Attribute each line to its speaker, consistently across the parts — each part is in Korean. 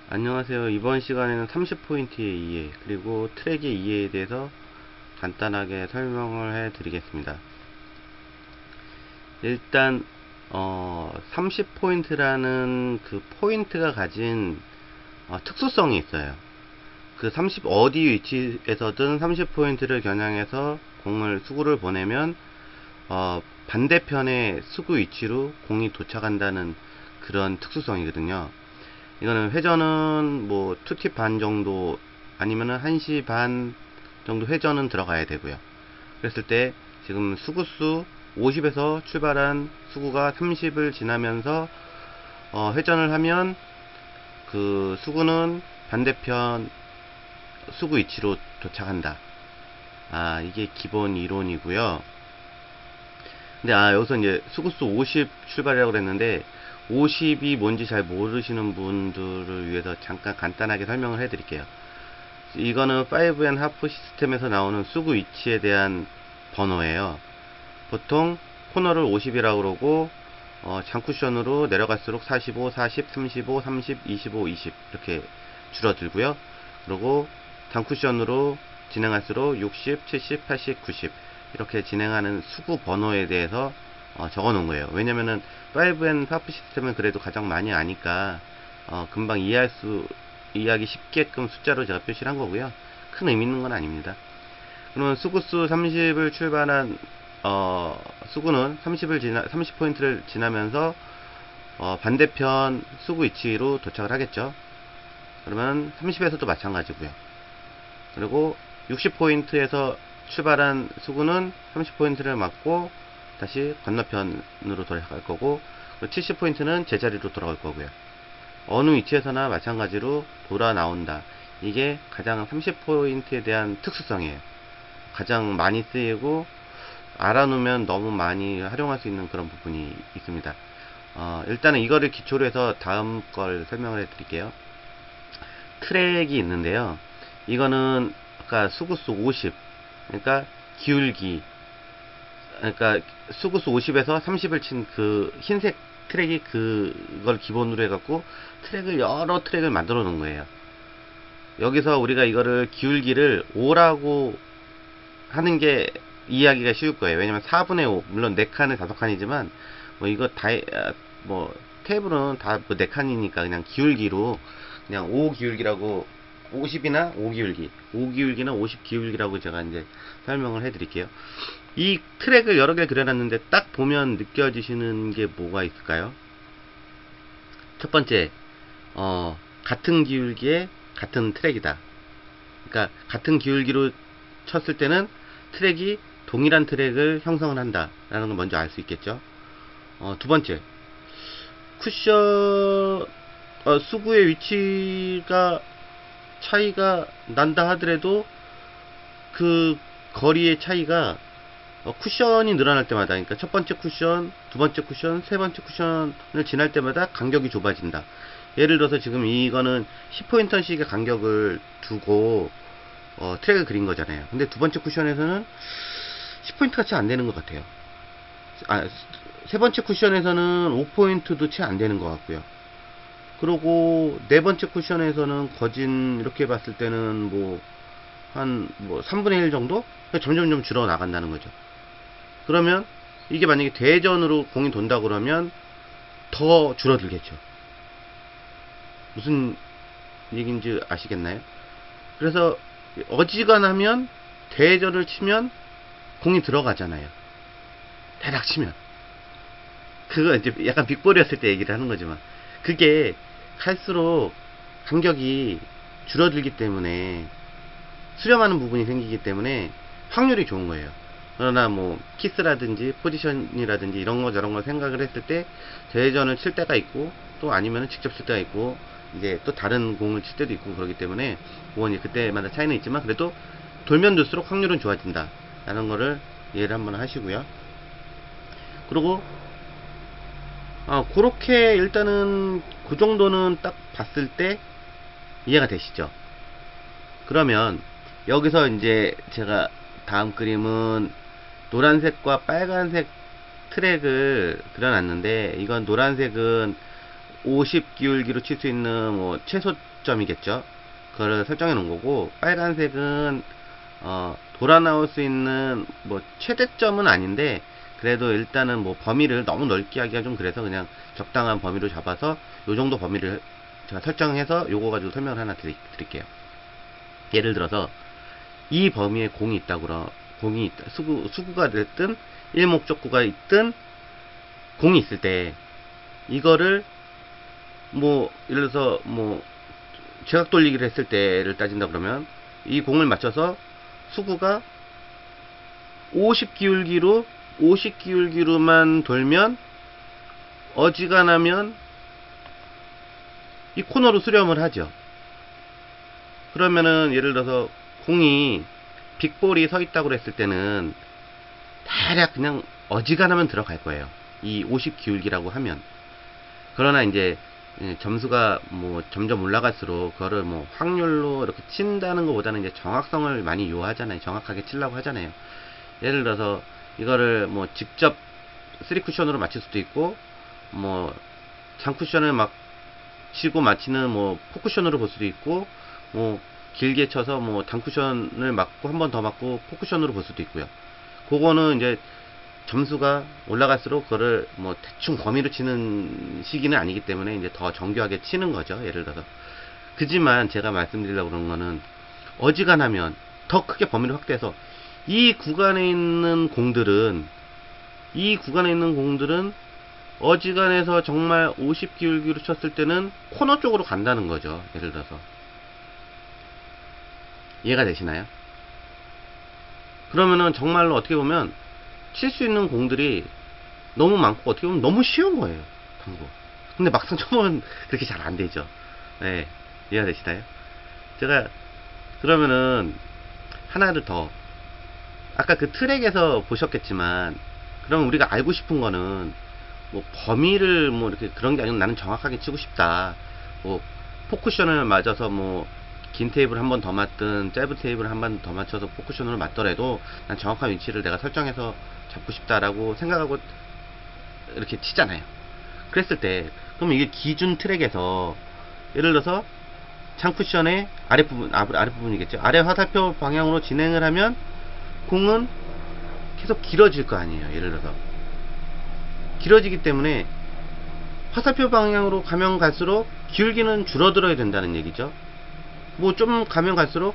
Speaker 1: 안녕하세요. 이번 시간에는 30포인트의 이해, 그리고 트랙의 이해에 대해서 간단하게 설명을 해 드리겠습니다. 일단, 30포인트라는 그 포인트가 가진 특수성이 있어요. 그 30, 어디 위치에서든 30포인트를 겨냥해서 수구를 보내면, 반대편의 수구 위치로 공이 도착한다는 그런 특수성이거든요. 이거는 회전은 뭐 2팁 반 정도 아니면은 1시 반 정도 회전은 들어가야 되고요. 그랬을 때 지금 수구수 50에서 출발한 수구가 30을 지나면서 회전을 하면 그 수구는 반대편 수구 위치로 도착한다. 이게 기본 이론이고요. 근데 여기서 이제 수구수 50 출발이라고 그랬는데 50이 뭔지 잘 모르시는 분들을 위해서 잠깐 간단하게 설명을 해 드릴게요. 이거는 5 하프 시스템에서 나오는 수구 위치에 대한 번호예요. 보통 코너를 50이라고 그러고 장쿠션으로 내려갈수록 45, 40, 35, 30, 25, 20 이렇게 줄어들고요. 그리고 단쿠션으로 진행할수록 60, 70, 80, 90 이렇게 진행하는 수구 번호에 대해서 적어 놓은 거예요. 왜냐면은 5 하프 시스템은 그래도 가장 많이 아니까 금방 이해하기 쉽게끔 숫자로 제가 표시를 한 거고요. 큰 의미 있는 건 아닙니다. 그러면 수구수 30을 출발한 수구는 30포인트를 지나면서 반대편 수구 위치로 도착을 하겠죠. 그러면 30에서도 마찬가지고요. 그리고 60포인트에서 출발한 수구는 30포인트를 맞고 다시 건너편으로 돌아갈 거고, 70포인트는 제자리로 돌아갈 거고요. 어느 위치에서나 마찬가지로 돌아 나온다. 이게 가장 30포인트에 대한 특수성이에요. 가장 많이 쓰이고 알아놓으면 너무 많이 활용할 수 있는 그런 부분이 있습니다. 일단은 이거를 기초로 해서 다음 걸 설명을 해 드릴게요. 트랙이 있는데요. 이거는 아까 수구수 50, 그러니까 기울기, 그러니까 수구수 50에서 30을 친 그 흰색 트랙이 그걸 기본으로 해갖고 여러 트랙을 만들어 놓은 거예요. 여기서 우리가 이거를 기울기를 5라고 하는 게 이해하기가 쉬울 거예요. 왜냐면 4분의 5, 물론 4칸에 5칸이지만, 뭐 이거 뭐 테이블은 다뭐 4칸이니까 그냥 기울기로 그냥 5 기울기라고, 50이나 5 기울기, 5 기울기나 50 기울기라고 제가 이제 설명을 해 드릴게요. 이 트랙을 여러 개 그려놨는데 딱 보면 느껴지시는 게 뭐가 있을까요? 첫 번째, 같은 기울기에 같은 트랙이다. 그러니까 같은 기울기로 쳤을 때는 트랙이 동일한 트랙을 형성을 한다라는 걸 먼저 알 수 있겠죠. 두 번째, 쿠션 수구의 위치가 차이가 난다 하더라도 그 거리의 차이가 쿠션이 늘어날 때마다, 그러니까 첫 번째 쿠션, 두 번째 쿠션, 세 번째 쿠션을 지날 때마다 간격이 좁아진다. 예를 들어서 지금 이거는 10포인트씩의 간격을 두고 트랙을 그린 거잖아요. 근데 두 번째 쿠션에서는 10포인트 같이 안 되는 것 같아요. 세 번째 쿠션에서는 5포인트도 채 안 되는 것 같고요. 그리고 네 번째 쿠션에서는 거진 이렇게 봤을 때는 한 3분의 1 정도? 점점점 줄어 나간다는 거죠. 그러면 이게 만약에 대전으로 공이 돈다 그러면 더 줄어들겠죠. 무슨 얘기인지 아시겠나요? 그래서 어지간하면 대전을 치면 공이 들어가잖아요. 대략 치면. 그거 이제 약간 빅볼이었을 때 얘기를 하는 거지만, 그게 갈수록 간격이 줄어들기 때문에 수렴하는 부분이 생기기 때문에 확률이 좋은 거예요. 그러나 뭐 키스라든지 포지션이라든지 이런 거 저런 거 생각을 했을 때 대회전을 칠 때가 있고, 또 아니면 직접 칠 때가 있고, 이제 또 다른 공을 칠 때도 있고, 그렇기 때문에 그건 그때마다 차이는 있지만 그래도 돌면 돌수록 확률은 좋아진다 라는 거를 이해를 한번 하시고요. 그리고 그렇게 일단은 그 정도는 딱 봤을 때 이해가 되시죠? 그러면 여기서 이제 제가 다음 그림은 노란색과 빨간색 트랙을 그려놨는데, 이건 노란색은 50 기울기로 칠 수 있는 뭐 최소점이겠죠. 그거를 설정해 놓은 거고, 빨간색은 돌아 나올 수 있는 뭐 최대점은 아닌데, 그래도 일단은 뭐 범위를 너무 넓게 하기가 좀 그래서 그냥 적당한 범위로 잡아서 요 정도 범위를 제가 설정해서 요거 가지고 설명을 하나 드릴게요. 예를 들어서 이 범위에 공이 있다고 공이 있다, 수구가 됐든 일목적구가 있든 공이 있을 때 이거를 뭐 예를 들어서 뭐 제각 돌리기를 했을 때를 따진다 그러면 이 공을 맞춰서 수구가 50 기울기로만 돌면 어지간하면 이 코너로 수렴을 하죠. 그러면은 예를 들어서 공이 빅볼이 서 있다고 했을 때는 대략 그냥 어지간하면 들어갈 거예요. 이 50 기울기라고 하면. 그러나 이제 점수가 뭐 점점 올라갈수록 그거를 뭐 확률로 이렇게 친다는 것보다는 이제 정확성을 많이 요하잖아요. 정확하게 치려고 하잖아요. 예를 들어서 이거를 뭐 직접 3쿠션으로 맞출 수도 있고, 뭐 장쿠션을 막 치고 맞히는 뭐 4쿠션으로 볼 수도 있고, 뭐 길게 쳐서 뭐 단쿠션을 맞고 한 번 더 맞고 4쿠션으로 볼 수도 있고요. 그거는 이제 점수가 올라갈수록 그거를 뭐 대충 범위로 치는 시기는 아니기 때문에 이제 더 정교하게 치는 거죠. 예를 들어서. 그지만 제가 말씀드리려고 그러는 거는 어지간하면 더 크게 범위를 확대해서 이 구간에 있는 공들은 어지간해서 정말 50 기울기로 쳤을 때는 코너 쪽으로 간다는 거죠. 예를 들어서. 이해가 되시나요? 그러면은 정말로 어떻게 보면 칠 수 있는 공들이 너무 많고 어떻게 보면 너무 쉬운 거예요. 당구. 근데 막상 쳐보면 그렇게 잘 안 되죠. 네. 이해가 되시나요? 제가 그러면은 하나를 더, 아까 그 트랙에서 보셨겠지만, 그럼 우리가 알고 싶은 거는 뭐 범위를 뭐 이렇게 그런 게 아니고 나는 정확하게 치고 싶다. 뭐 포쿠션을 맞아서 뭐 긴 테이블 한 번 더 맞든 짧은 테이블 한 번 더 맞춰서 포쿠션으로 맞더라도 난 정확한 위치를 내가 설정해서 잡고 싶다라고 생각하고 이렇게 치잖아요. 그랬을 때 그럼 이게 기준 트랙에서 예를 들어서 장쿠션의 아랫부분이겠죠. 아래 화살표 방향으로 진행을 하면 공은 계속 길어질 거 아니에요. 예를 들어서 길어지기 때문에 화살표 방향으로 가면 갈수록 기울기는 줄어들어야 된다는 얘기죠. 뭐 좀 가면 갈수록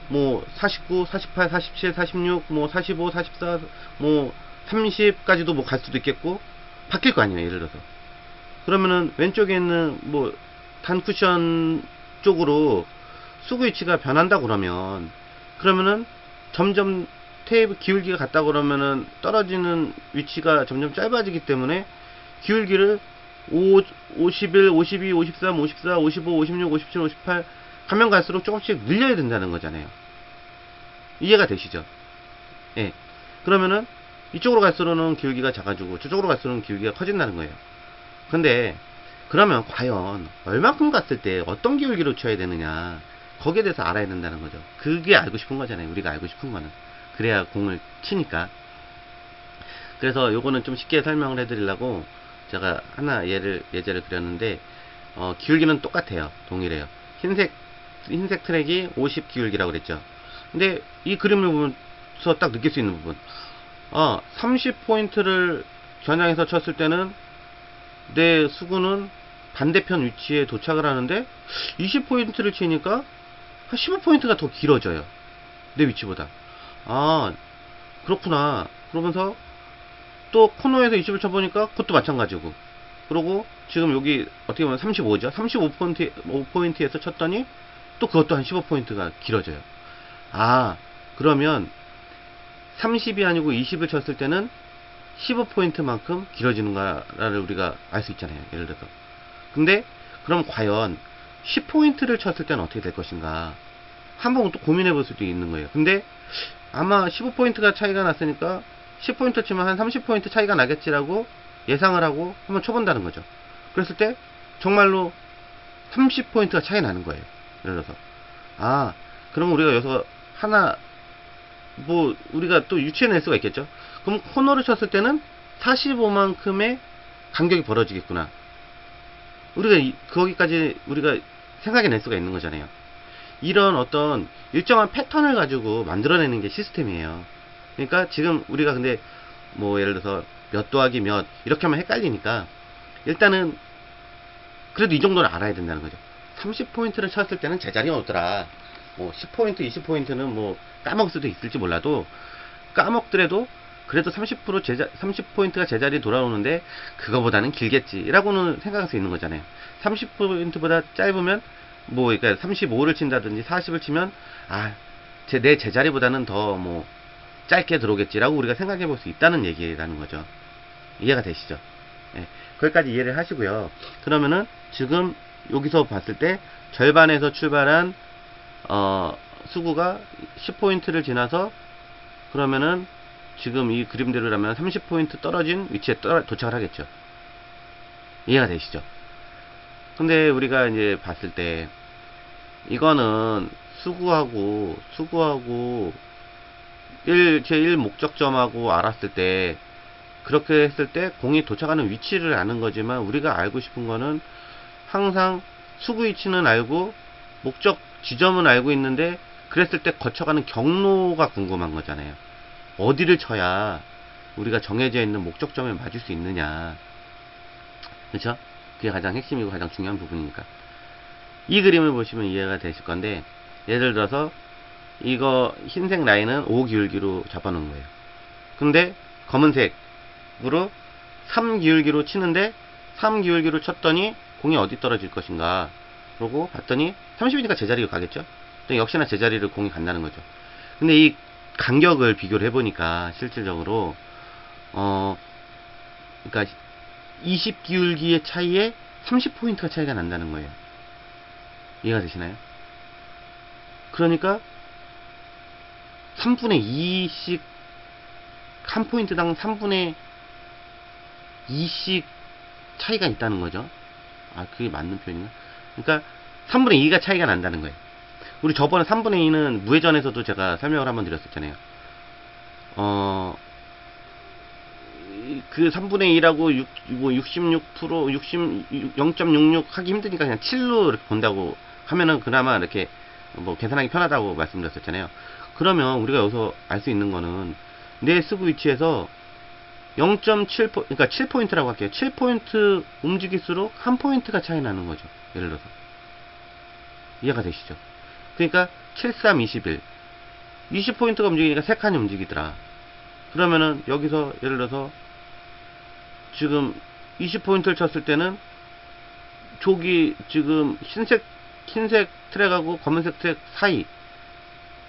Speaker 1: 뭐 49, 48, 47, 46, 뭐 45, 44, 뭐 30까지도 뭐 갈 수도 있겠고 바뀔 거 아니에요. 예를 들어서 그러면은 왼쪽에 있는 뭐 단쿠션 쪽으로 수구 위치가 변한다 그러면은 점점 테이블 기울기가 같다 그러면은 떨어지는 위치가 점점 짧아지기 때문에 기울기를 51, 52, 53, 54, 55, 56, 57, 58 가면 갈수록 조금씩 늘려야 된다는 거잖아요. 이해가 되시죠? 예. 그러면은 이쪽으로 갈수록은 기울기가 작아지고 저쪽으로 갈수록은 기울기가 커진다는 거예요. 근데 그러면 과연 얼만큼 갔을 때 어떤 기울기로 쳐야 되느냐, 거기에 대해서 알아야 된다는 거죠. 그게 알고 싶은 거잖아요. 우리가 알고 싶은 거는. 그래야 공을 치니까. 그래서 요거는 좀 쉽게 설명을 해드리려고 제가 하나 예제를 그렸는데, 기울기는 똑같아요. 동일해요. 흰색 트랙이 50 기울기라고 그랬죠. 근데 이 그림을 보면서 딱 느낄 수 있는 부분, 30포인트를 겨냥해서 쳤을 때는 내 수구는 반대편 위치에 도착을 하는데 20포인트를 치니까 한 15포인트가 더 길어져요. 내 위치보다. 그렇구나. 그러면서 또 코너에서 20을 쳐보니까 그것도 마찬가지고, 그러고 지금 여기 어떻게 보면 35죠. 35포인트에서 쳤더니 또 그것도 한 15포인트가 길어져요. 그러면 30이 아니고 20을 쳤을 때는 15포인트만큼 길어지는가를 우리가 알 수 있잖아요. 예를 들어서. 근데 그럼 과연 10포인트를 쳤을 때는 어떻게 될 것인가 한번 또 고민해 볼 수도 있는 거예요. 근데 아마 15포인트가 차이가 났으니까 10포인트 치면 한 30포인트 차이가 나겠지라고 예상을 하고 한번 쳐본다는 거죠. 그랬을 때 정말로 30포인트가 차이 나는 거예요. 예를 들어서 그럼 우리가 여기서 하나 뭐 우리가 또 유추해낼 수가 있겠죠. 그럼 코너를 쳤을 때는 45만큼의 간격이 벌어지겠구나. 우리가 거기까지 우리가 생각해낼 수가 있는 거잖아요. 이런 어떤 일정한 패턴을 가지고 만들어내는 게 시스템이에요. 그러니까 지금 우리가 근데 뭐 예를 들어서 몇 더하기 몇 이렇게 하면 헷갈리니까 일단은 그래도 이 정도는 알아야 된다는 거죠. 30포인트를 쳤을 때는 제자리가 오더라. 뭐 10포인트, 20포인트는 뭐 까먹을 수도 있을지 몰라도 까먹더라도 그래도 30포인트가 제자리에 돌아오는데 그거보다는 길겠지라고는 생각할 수 있는 거잖아요. 30포인트보다 짧으면 뭐 그러니까 35를 친다든지 40을 치면 내 제자리보다는 더 뭐 짧게 들어오겠지라고 우리가 생각해 볼 수 있다는 얘기라는 거죠. 이해가 되시죠? 예, 거기까지 이해를 하시고요. 그러면은 지금 여기서 봤을 때 절반에서 출발한 수구가 10포인트를 지나서 그러면은 지금 이 그림대로라면 30포인트 떨어진 위치에 도착을 하겠죠. 이해가 되시죠? 근데 우리가 이제 봤을 때 이거는 수구하고 제1 목적점하고 알았을 때 그렇게 했을 때 공이 도착하는 위치를 아는 거지만 우리가 알고 싶은 거는 항상 수구 위치는 알고 목적 지점은 알고 있는데 그랬을 때 거쳐가는 경로가 궁금한 거잖아요. 어디를 쳐야 우리가 정해져 있는 목적점에 맞을 수 있느냐. 그렇죠? 그게 가장 핵심이고 가장 중요한 부분이니까. 이 그림을 보시면 이해가 되실 건데 예를 들어서 이거 흰색 라인은 5 기울기로 잡아놓은 거예요. 근데 검은색으로 3 기울기로 치는데 3 기울기로 쳤더니 공이 어디 떨어질 것인가 그러고 봤더니 30이니까 제자리로 가겠죠. 역시나 제자리를 공이 간다는 거죠. 근데 이 간격을 비교를 해보니까 실질적으로 그러니까 20 기울기의 차이에 30포인트가 차이가 난다는 거예요. 이해가 되시나요? 그러니까 3분의 2씩 한 포인트당 3분의 2씩 차이가 있다는 거죠. 그게 맞는 표현인가? 그러니까 3분의 2가 차이가 난다는 거예요. 우리 저번에 3분의 2는 무회전에서도 제가 설명을 한번 드렸었잖아요. 그 3분의 2라고 66% 0.66 하기 힘드니까 그냥 7로 이렇게 본다고 하면은 그나마 이렇게 뭐 계산하기 편하다고 말씀드렸었잖아요. 그러면 우리가 여기서 알 수 있는 거는 내 수구 위치에서 0.7 그러니까 7포인트라고 할게요. 7포인트 움직일수록 1포인트가 차이 나는 거죠. 예를 들어서 이해가 되시죠? 그러니까 7, 3, 21 20포인트가 움직이니까 3칸이 움직이더라. 그러면은 여기서 예를 들어서 지금 20포인트를 쳤을 때는 저기 지금 흰색 트랙하고 검은색 트랙 사이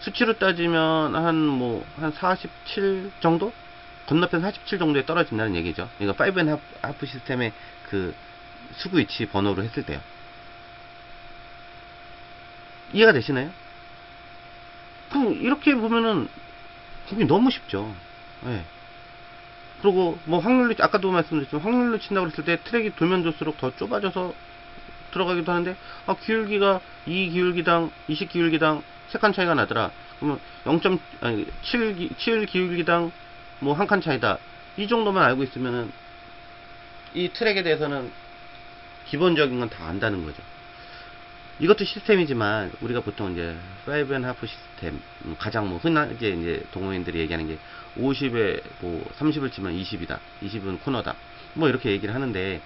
Speaker 1: 수치로 따지면 한 47 정도? 건너편 47 정도에 떨어진다는 얘기죠. 이거 5.5 시스템의 그 수구 위치 번호로 했을 때요. 이해가 되시나요? 그럼 이렇게 보면은 보기 너무 쉽죠. 예. 그리고 뭐 확률로 아까도 말씀드렸지만 확률로 친다고 했을 때 트랙이 돌면 돌수록 더 좁아져서 들어가기도 하는데 기울기가 2 기울기당 20 기울기당 3칸 차이가 나더라. 그러면 7 기울기당 뭐 1칸 차이다. 이 정도만 알고 있으면은 이 트랙에 대해서는 기본적인 건 다 안다는 거죠. 이것도 시스템이지만 우리가 보통 이제 5.5 시스템 가장 뭐 흔하게 이제 동호인들이 얘기하는 게 50에 뭐 30을 치면 20이다. 20은 코너다. 뭐 이렇게 얘기를 하는데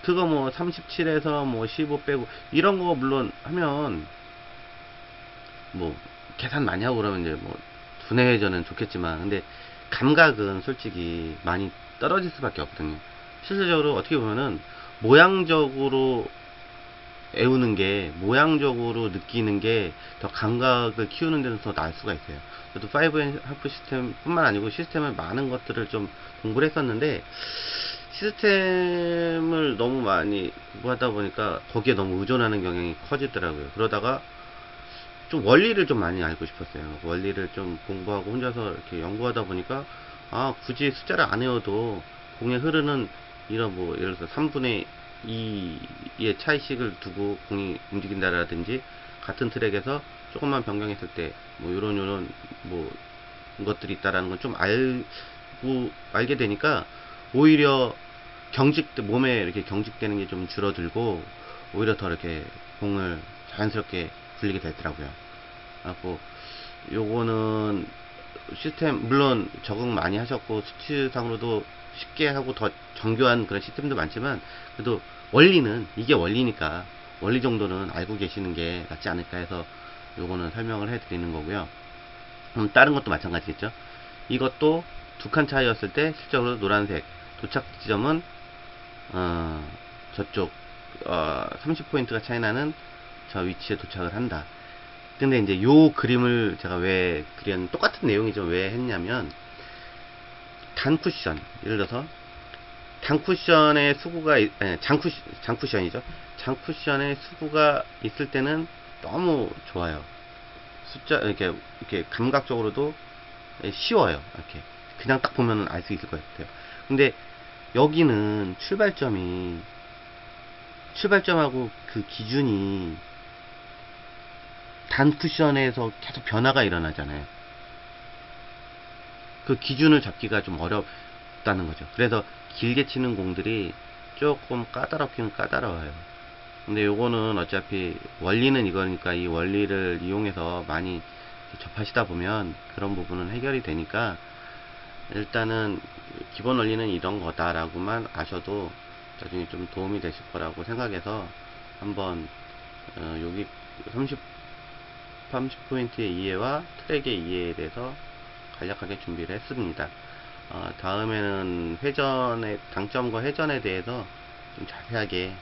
Speaker 1: 그거 뭐 37에서 뭐 15 빼고 이런 거 물론 하면 뭐 계산 많이 하고 그러면 이제 뭐 두뇌 회전은 좋겠지만 근데 감각은 솔직히 많이 떨어질 수밖에 없거든요. 실질적으로 어떻게 보면은 모양적으로 애우는 게 모양적으로 느끼는 게 더 감각을 키우는 데는 더 나을 수가 있어요. 저도 5.5 시스템 뿐만 아니고 시스템을 많은 것들을 좀 공부를 했었는데 시스템을 너무 많이 공부하다 보니까 거기에 너무 의존하는 경향이 커지더라고요. 그러다가 좀 원리를 좀 많이 알고 싶었어요. 원리를 좀 공부하고 혼자서 이렇게 연구하다 보니까 굳이 숫자를 안 외워도 공에 흐르는 이런 뭐 예를 들어서 3분의 2의 차이씩을 두고 공이 움직인다라든지 같은 트랙에서 조금만 변경했을 때 뭐 요런 뭐 것들이 있다라는 건 좀 알게 되니까 오히려 몸에 이렇게 경직되는 게 좀 줄어들고 오히려 더 이렇게 공을 자연스럽게 굴리게 되더라고요. 그래갖고 요거는 시스템 물론 적응 많이 하셨고 수치상으로도 쉽게 하고 더 정교한 그런 시스템도 많지만 그래도 원리는 이게 원리니까 원리 정도는 알고 계시는 게 낫지 않을까 해서 요거는 설명을 해 드리는 거고요. 다른 것도 마찬가지겠죠. 이것도 두 칸 차이였을 때 실적으로 노란색 도착 지점은 저쪽 30포인트가 차이 나는 저 위치에 도착을 한다. 근데 이제 요 그림을 제가 왜 그렸는 똑같은 내용이죠. 왜 했냐면 단 쿠션, 예를 들어서 단 쿠션의 수구가 장쿠션이죠. 장쿠션의 수구가 있을 때는 너무 좋아요. 숫자 이렇게 감각적으로도 쉬워요. 이렇게 그냥 딱 보면 알 수 있을 것 같아요. 근데 여기는 출발점하고 그 기준이 단 쿠션에서 계속 변화가 일어나잖아요. 그 기준을 잡기가 좀 어렵다는 거죠. 그래서 길게 치는 공들이 조금 까다롭기는 까다로워요. 근데 요거는 어차피 원리는 이거니까 이 원리를 이용해서 많이 접하시다 보면 그런 부분은 해결이 되니까 일단은 기본 원리는 이런 거다라고만 아셔도 나중에 좀 도움이 되실 거라고 생각해서 한번 여기 30포인트의 이해와 트랙의 이해에 대해서 간략하게 준비를 했습니다. 다음에는 회전의 장점과 회전에 대해서 좀 자세하게